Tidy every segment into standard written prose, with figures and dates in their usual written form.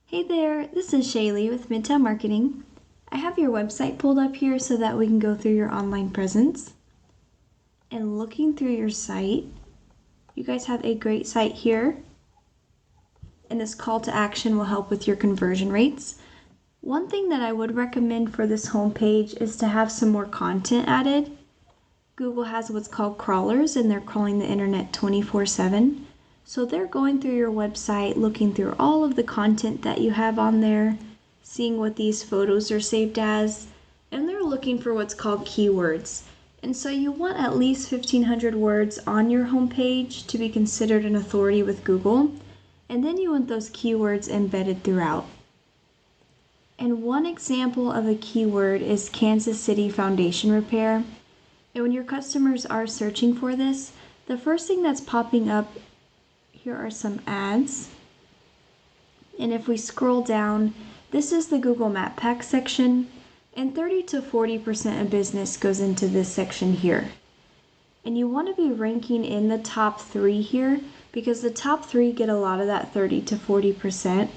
Hey there, this is Shaelee with Midtown Marketing. I have your website pulled up here so that we can go through your online presence. And looking through your site, you guys have a great site here. And this call to action will help with your conversion rates. One thing that I would recommend for this homepage is to have some more content added. Google has what's called crawlers, and they're crawling the internet 24/7. So they're going through your website, looking through all of the content that you have on there, seeing what these photos are saved as, and they're looking for what's called keywords. And so you want at least 1,500 words on your homepage to be considered an authority with Google, and then you want those keywords embedded throughout. And one example of a keyword is Kansas City foundation repair. And when your customers are searching for this, the first thing that's popping up, here are some ads. And if we scroll down, this is the Google Map Pack section, and 30 to 40% of business goes into this section here. And you want to be ranking in the top 3 here because the top 3 get a lot of that 30 to 40%.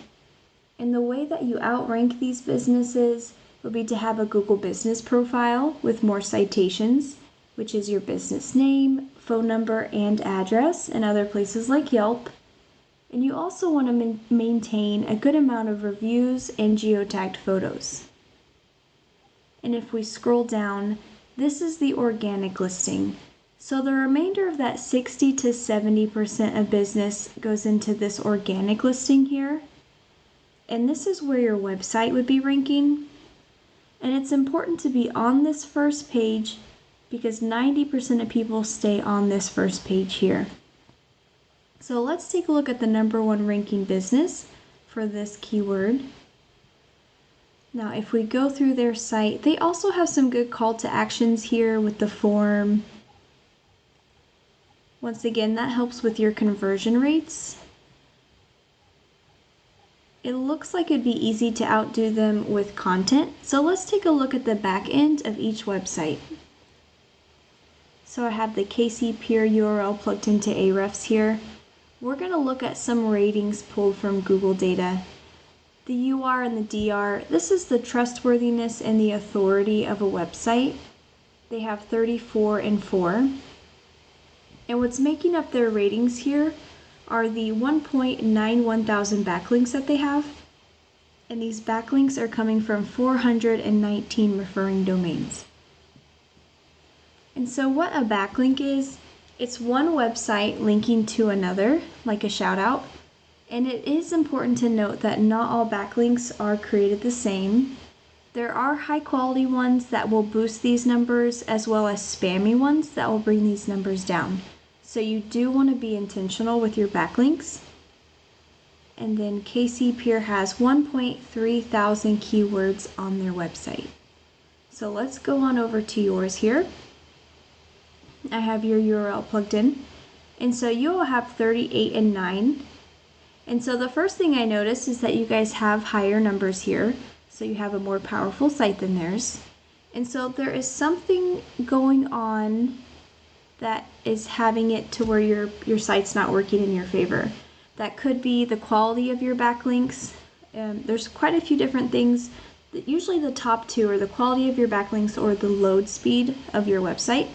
And the way that you outrank these businesses would be to have a Google business profile with more citations, which is your business name, phone number, and address, and other places like Yelp. And you also want to maintain a good amount of reviews and geotagged photos. And if we scroll down, this is the organic listing. So the remainder of that 60 to 70% of business goes into this organic listing here. And this is where your website would be ranking. And it's important to be on this first page because 90% of people stay on this first page here. So let's take a look at the #1 ranking business for this keyword. Now if we go through their site, they also have some good call to actions here with the form. Once again, that helps with your conversion rates. It looks like it'd be easy to outdo them with content. So let's take a look at the back end of each website. So I have the KC Pier URL plugged into Ahrefs here. We're going to look at some ratings pulled from Google data. The UR and the DR, this is the trustworthiness and the authority of a website. They have 34 and 4. And what's making up their ratings here are the 1.91 thousand backlinks that they have. And these backlinks are coming from 419 referring domains. And so what a backlink is, it's one website linking to another, like a shout out. And it is important to note that not all backlinks are created the same. There are high quality ones that will boost these numbers as well as spammy ones that will bring these numbers down. So you do want to be intentional with your backlinks. And then KC Pier has 1.3 thousand keywords on their website. So let's go on over to yours here. I have your URL plugged in. And so you will have 38 and 9. And so the first thing I noticed is that you guys have higher numbers here. So you have a more powerful site than theirs. And so there is something going on that is having it to where your site's not working in your favor. That could be the quality of your backlinks. There's quite a few different things. Usually the top 2 are the quality of your backlinks or the load speed of your website.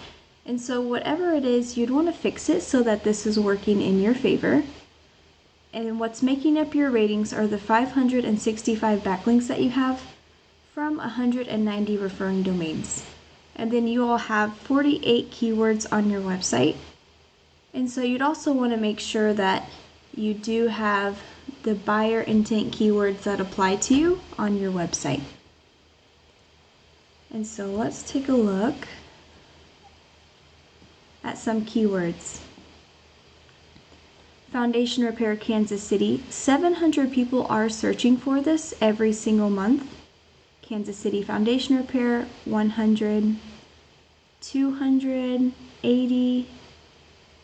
And so whatever it is, you'd want to fix it so that this is working in your favor. And what's making up your ratings are the 565 backlinks that you have from 190 referring domains. And then you all have 48 keywords on your website. And so you'd also want to make sure that you do have the buyer intent keywords that apply to you on your website. And so let's take a look at some keywords. Foundation repair Kansas City. 700 people are searching for this every single month. Kansas City foundation repair, 100, 200, 80,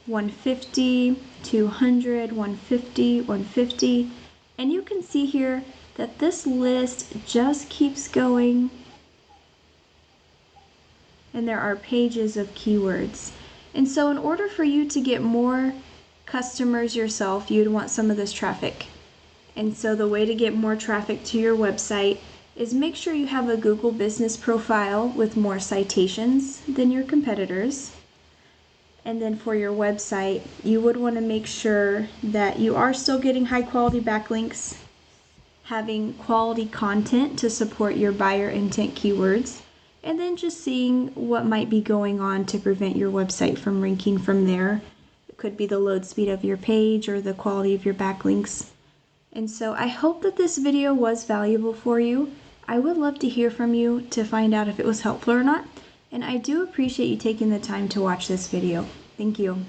150, 200, 150, 150. And you can see here that this list just keeps going. And there are pages of keywords. And so in order for you to get more customers yourself, you'd want some of this traffic. And so the way to get more traffic to your website is make sure you have a Google business profile with more citations than your competitors. And then for your website, you would want to make sure that you are still getting high quality backlinks, having quality content to support your buyer intent keywords, and then just seeing what might be going on to prevent your website from ranking from there. It could be the load speed of your page or the quality of your backlinks. And so I hope that this video was valuable for you. I would love to hear from you to find out if it was helpful or not. And I do appreciate you taking the time to watch this video. Thank you.